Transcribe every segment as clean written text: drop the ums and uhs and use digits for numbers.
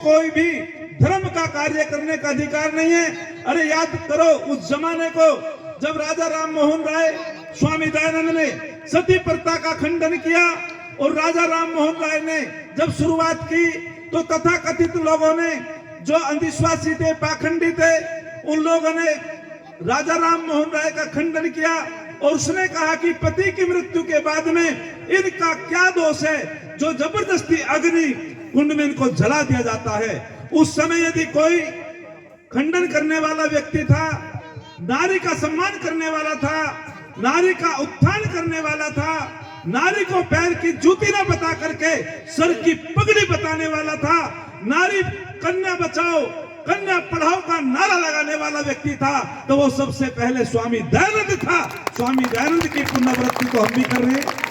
कोई भी धर्म का कार्य करने का अधिकार नहीं है। अरे याद करो उस जमाने को जब राजा राम मोहन राय स्वामी दयानंद ने सती प्रथा का खंडन किया और राजा राम मोहन राय ने जब शुरुआत की तो तथाकथित लोगों ने जो अंधविश्वासी थे, पाखंडी थे, उन लोगों ने राजा राम मोहन राय का खंडन किया और उसने कहा कि पति की मृत्यु के बाद में इनका क्या दोष है जो जबरदस्ती अग्नि कुंड में इनको जला दिया जाता है। उस समय यदि कोई खंडन करने वाला व्यक्ति था, नारी का सम्मान करने वाला था, नारी का उत्थान करने वाला था, नारी को पैर की जूती ना बता करके सर की पगड़ी बताने वाला था, नारी कन्या बचाओ कन्या पढ़ाओ का नारा लगाने वाला व्यक्ति था, तो वो सबसे पहले स्वामी दयानंद था। स्वामी दयानंद की पुनरावृत्ति तो हम भी कर रहे हैं।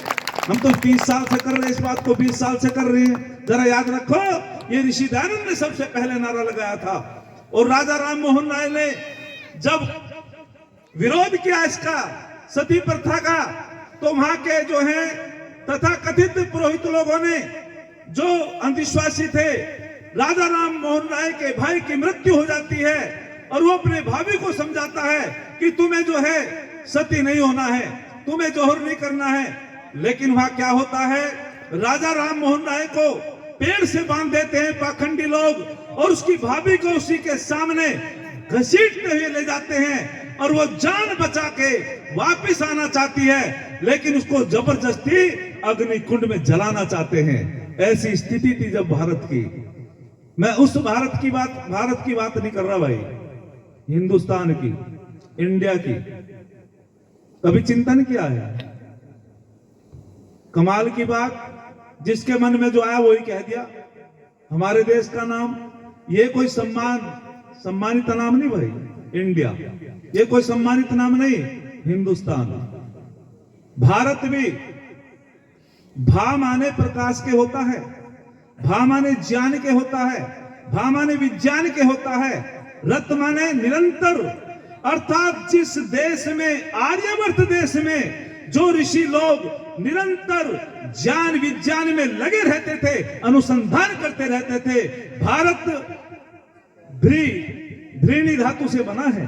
हम तो 30 साल से कर रहे हैं इस बात को, 20 साल से कर रहे हैं। जरा याद रखो, ये ऋषि दयानंद ने सबसे पहले नारा लगाया था। और राजा राम मोहन राय ने जब विरोध किया इसका, सती प्रथा का, तो वहां के जो है तथाकथित पुरोहित लोगों ने, जो अंधविश्वासी थे, राजा राम मोहन राय के भाई की मृत्यु हो जाती है और वो अपने भाभी को समझाता है कि तुम्हें जो है सती नहीं होना है, तुम्हें जोहर नहीं करना है। लेकिन वहां क्या होता है, राजा राम मोहन राय को पेड़ से बांध देते हैं पाखंडी लोग और उसकी भाभी को उसी के सामने घसीटते हुए ले जाते हैं और वो जान बचा के वापस आना चाहती है, लेकिन उसको जबरदस्ती अग्नि कुंड में जलाना चाहते हैं। ऐसी स्थिति थी जब भारत की। मैं उस भारत की बात नहीं कर रहा भाई, हिंदुस्तान की, इंडिया की। कभी चिंतन किया है? कमाल की बात, जिसके मन में जो आया वही कह दिया। हमारे देश का नाम, ये कोई सम्मानित नाम नहीं भाई, इंडिया, ये कोई सम्मानित नाम नहीं, हिंदुस्तान। भारत भी भा माने प्रकाश के होता है, भा माने ज्ञान के होता है, भा माने विज्ञान के होता है, रत माने निरंतर। अर्थात जिस देश में, आर्यवर्त देश में, जो ऋषि लोग निरंतर ज्ञान विज्ञान में लगे रहते थे, अनुसंधान करते रहते थे। भारत भ्रीणी धातु से बना है,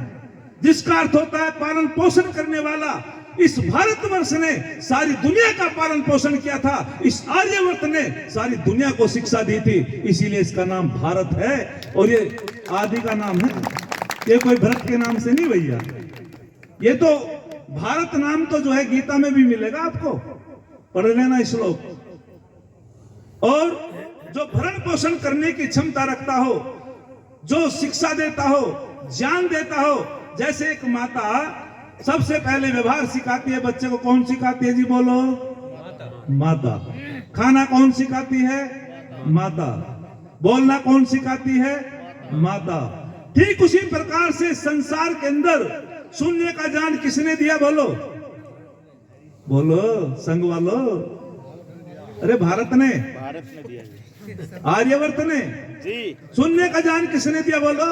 जिसका अर्थ होता है पालन पोषण करने वाला। इस भारतवर्ष ने सारी दुनिया का पालन पोषण किया था, इस आर्यवर्त ने सारी दुनिया को शिक्षा दी थी, इसीलिए इसका नाम भारत है। और ये आदि का नाम है, ये कोई भरत के नाम से नहीं भैया। ये तो भारत नाम तो जो है गीता में भी मिलेगा आपको, पढ़ लेना श्लोक। और जो भरण पोषण करने की क्षमता रखता हो, जो शिक्षा देता हो, ज्ञान देता हो, जैसे एक माता सबसे पहले व्यवहार सिखाती है बच्चे को, कौन सिखाती है जी बोलो? माता। खाना कौन सिखाती है? माता। बोलना कौन सिखाती है? माता। ठीक उसी प्रकार से संसार के अंदर सुनने का ज्ञान किसने दिया? बोलो बोलो संग वालो। अरे भारत ने दिया, आर्यवर्त ने जी। सुनने का ज्ञान किसने दिया? बोलो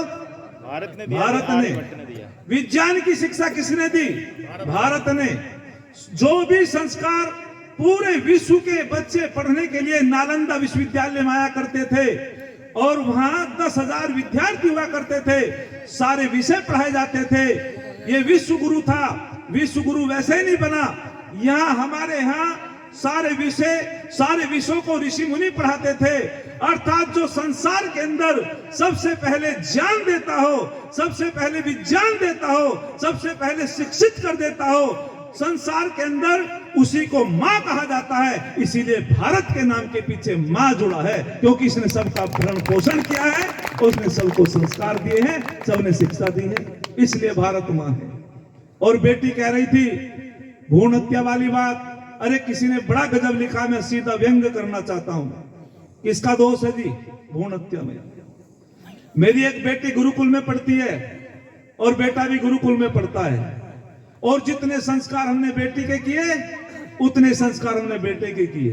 भारत ने दिया, भारत ने। विज्ञान की शिक्षा किसने दी? भारत ने। जो भी संस्कार पूरे विश्व के बच्चे पढ़ने के लिए नालंदा विश्वविद्यालय में आया करते थे और वहां 10,000 विद्यार्थी हुआ करते थे, सारे विषय पढ़ाए जाते थे। ये विश्व गुरु था। विश्व गुरु वैसे ही नहीं बना, यहाँ हमारे यहाँ सारे विषयों को ऋषि मुनि पढ़ाते थे। अर्थात जो संसार के अंदर सबसे पहले ज्ञान देता हो, सबसे पहले विज्ञान देता हो, सबसे पहले शिक्षित कर देता हो संसार के अंदर, उसी को माँ कहा जाता है। इसीलिए भारत के नाम के पीछे माँ जुड़ा है, क्योंकि इसने सबका भरण पोषण किया है, उसने सबको संस्कार दिए हैं, सबने शिक्षा दी है, इसलिए भारत माँ है। और बेटी कह रही थी भ्रूण हत्या वाली बात। अरे किसी ने बड़ा गजब लिखा, मैं सीधा व्यंग करना चाहता हूं। किसका दोष है जी भ्रूण हत्या में? मेरी एक बेटी गुरुकुल में पढ़ती है और बेटा भी गुरुकुल में पढ़ता है, और जितने संस्कार हमने बेटी के किए उतने संस्कार हमने बेटे के किए।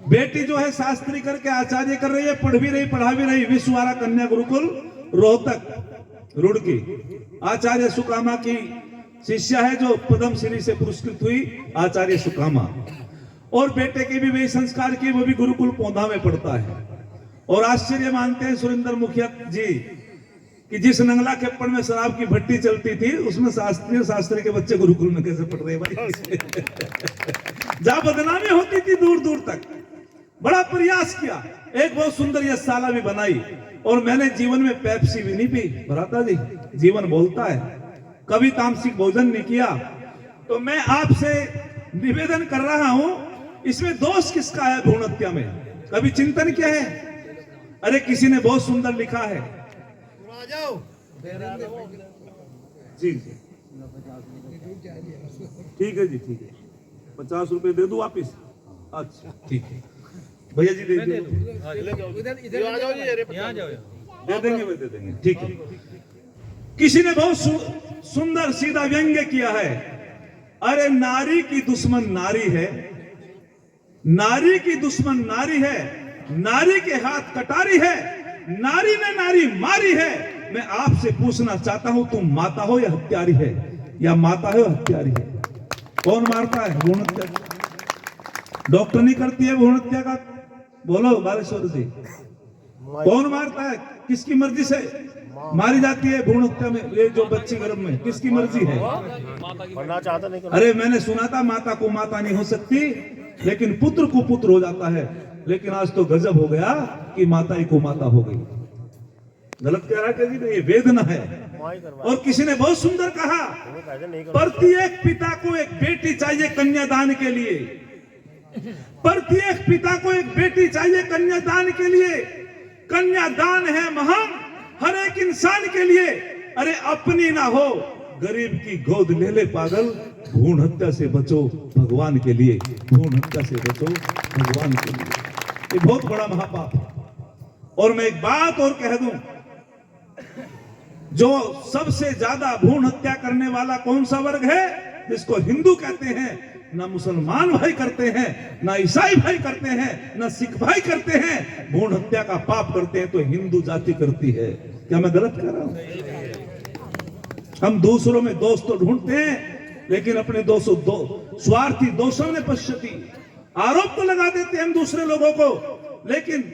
बेटी जो है शास्त्री करके आचार्य कर रही है, पढ़ भी रही, पढ़ा भी रही। विश्ववारा कन्या गुरुकुल रोहतक रुड़की, आचार्य सुकामा की शिष्या है, जो पद्मश्री से पुरस्कृत हुई, आचार्य सुकामा। और बेटे के भी वही संस्कार किए, वो भी गुरुकुल पौधा में पढ़ता है। और आश्चर्य मानते हैं सुरेंद्र मुखिया जी कि जिस नंगला खेपड़ में शराब की भट्टी चलती थी उसमें शास्त्री के बच्चे गुरुकुल में कैसे पढ़ रहे भाई। जहां बदनामी होती थी दूर दूर तक, बड़ा प्रयास किया, एक बहुत सुंदर यशशाला भी बनाई, और मैंने जीवन में पेप्सी भी नहीं पी। भ्राता जी, जीवन बोलता है, कभी तामसिक भोजन नहीं किया। तो मैं आपसे निवेदन कर रहा हूं, इसमें दोष किसका है भ्रूण हत्या में? कभी चिंतन किया है? अरे किसी ने बहुत सुंदर लिखा है जी, ठीक है जी, ठीक है, 50 रुपए दे दूं वापिस? अच्छा ठीक है भैया जी, दे देंगे, दे देंगे, ठीक है। किसी ने बहुत सुंदर सीधा व्यंग्य किया है, अरे नारी की दुश्मन नारी है, नारी की दुश्मन नारी है, नारी के हाथ कटारी है, नारी ने नारी मारी है। मैं आपसे पूछना चाहता हूं, तुम माता हो या हत्यारी है? या माता है या हत्यारी है? कौन मारता है भ्रूण हत्या? डॉक्टर नहीं करती है भ्रूण हत्या का? बोलो बालेश्वर जी, कौन मारता है? किसकी मर्जी से मारी जाती है भ्रूण हत्या में? ये जो बच्ची गर्भ में, किसकी मर्जी है? अरे मैंने सुना था माता को माता नहीं हो सकती, लेकिन पुत्र को पुत्र हो जाता है। लेकिन आज तो गजब हो गया कि माता ही को माता हो गई। गलत कह रहा है जी, ये वेदना है। और किसी ने बहुत सुंदर कहा, प्रत्येक पिता को एक बेटी चाहिए कन्यादान के लिए, प्रत्येक पिता को एक बेटी चाहिए कन्यादान के लिए। कन्यादान है महान हर एक इंसान के लिए। अरे अपनी ना हो, गरीब की गोद ले ले पागल, भ्रूण हत्या से बचो भगवान के लिए, भ्रूण हत्या से बचो भगवान के लिए। ये बहुत बड़ा महापाप है। और मैं एक बात और कह दूं, जो सबसे ज्यादा भ्रूण हत्या करने वाला कौन सा वर्ग है? जिसको हिंदू कहते हैं। ना मुसलमान भाई करते हैं, ना ईसाई भाई करते हैं, ना सिख भाई करते हैं। भ्रूण हत्या का पाप करते हैं तो हिंदू जाति करती है। क्या मैं गलत कह रहा हूं? हम दूसरों में दोष तो ढूंढते हैं, लेकिन अपने दोषों स्वार्थी दोषों ने पश्यति, आरोप तो लगा देते हैं हम दूसरे लोगों को, लेकिन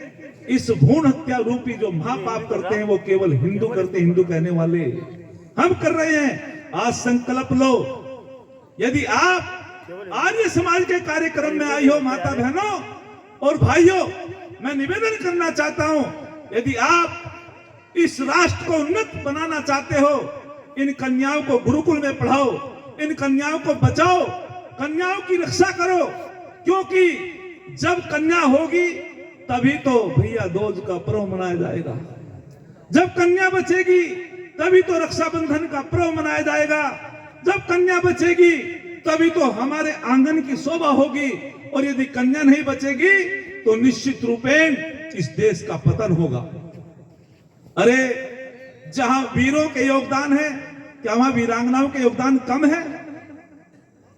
इस भ्रूण हत्या रूपी जो महापाप करते हैं वो केवल हिंदू करते हैं। हिंदू कहने वाले हम कर रहे हैं। आज संकल्प लो, यदि आप आर्य समाज के कार्यक्रम में आई हो, माता बहनों और भाइयों, मैं निवेदन करना चाहता हूं, यदि आप इस राष्ट्र को उन्नत बनाना चाहते हो, इन कन्याओं को गुरुकुल में पढ़ाओ, इन कन्याओं को बचाओ, कन्याओं की रक्षा करो। क्योंकि जब कन्या होगी तभी तो भैया दूज का पर्व मनाया जाएगा। जब कन्या बचेगी तभी तो रक्षाबंधन का पर्व मनाया जाएगा। जब कन्या बचेगी तभी तो हमारे आंगन की शोभा होगी। और यदि कन्या नहीं बचेगी तो निश्चित रूपेण इस देश का पतन होगा। अरे जहां वीरों के योगदान है, क्या वहां वीरांगनाओं के योगदान कम है?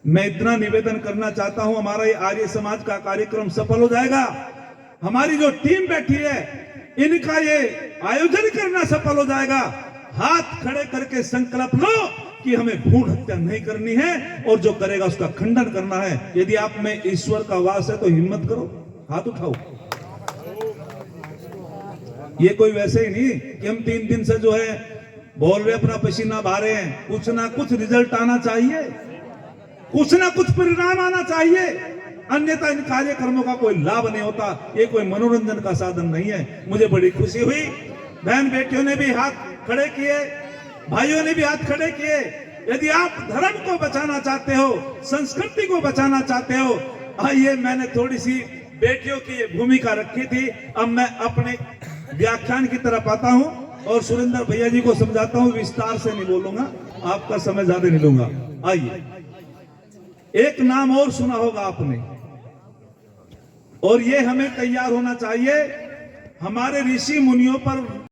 मैं इतना निवेदन करना चाहता हूं, हमारा ये आर्य समाज का कार्यक्रम सफल हो जाएगा। हमारी जो टीम बैठी है, इनका ये आयोजन करना सफल हो जाएगा। हाथ खड़े करके संकल्प लो कि हमें भ्रूण हत्या नहीं करनी है, और जो करेगा उसका खंडन करना है। यदि आप में ईश्वर का वास है तो हिम्मत करो, हाथ उठाओ। ये कोई वैसे ही नहीं कि हम 3 दिन से जो है बोल रहे, अपना पसीना बहा रहे हैं। कुछ ना कुछ रिजल्ट आना चाहिए, कुछ ना कुछ परिणाम आना चाहिए, अन्यथा इन कार्यक्रमों का कोई लाभ नहीं होता। ये कोई मनोरंजन का साधन नहीं है। मुझे बड़ी खुशी हुई, बहन बेटियों ने भी हाथ खड़े किए, भाइयों ने भी हाथ खड़े किए। यदि आप धर्म को बचाना चाहते हो, संस्कृति को बचाना चाहते हो, आइए, मैंने थोड़ी सी बेटियों की ये भूमिका रखी थी। अब मैं अपने व्याख्यान की तरफ आता हूं और सुरेंद्र भैया जी को समझाता हूं। विस्तार से नहीं बोलूंगा, आपका समय ज्यादा नहीं लूंगा। आइए, एक नाम और सुना होगा आपने, और ये हमें तैयार होना चाहिए। हमारे ऋषि मुनियों पर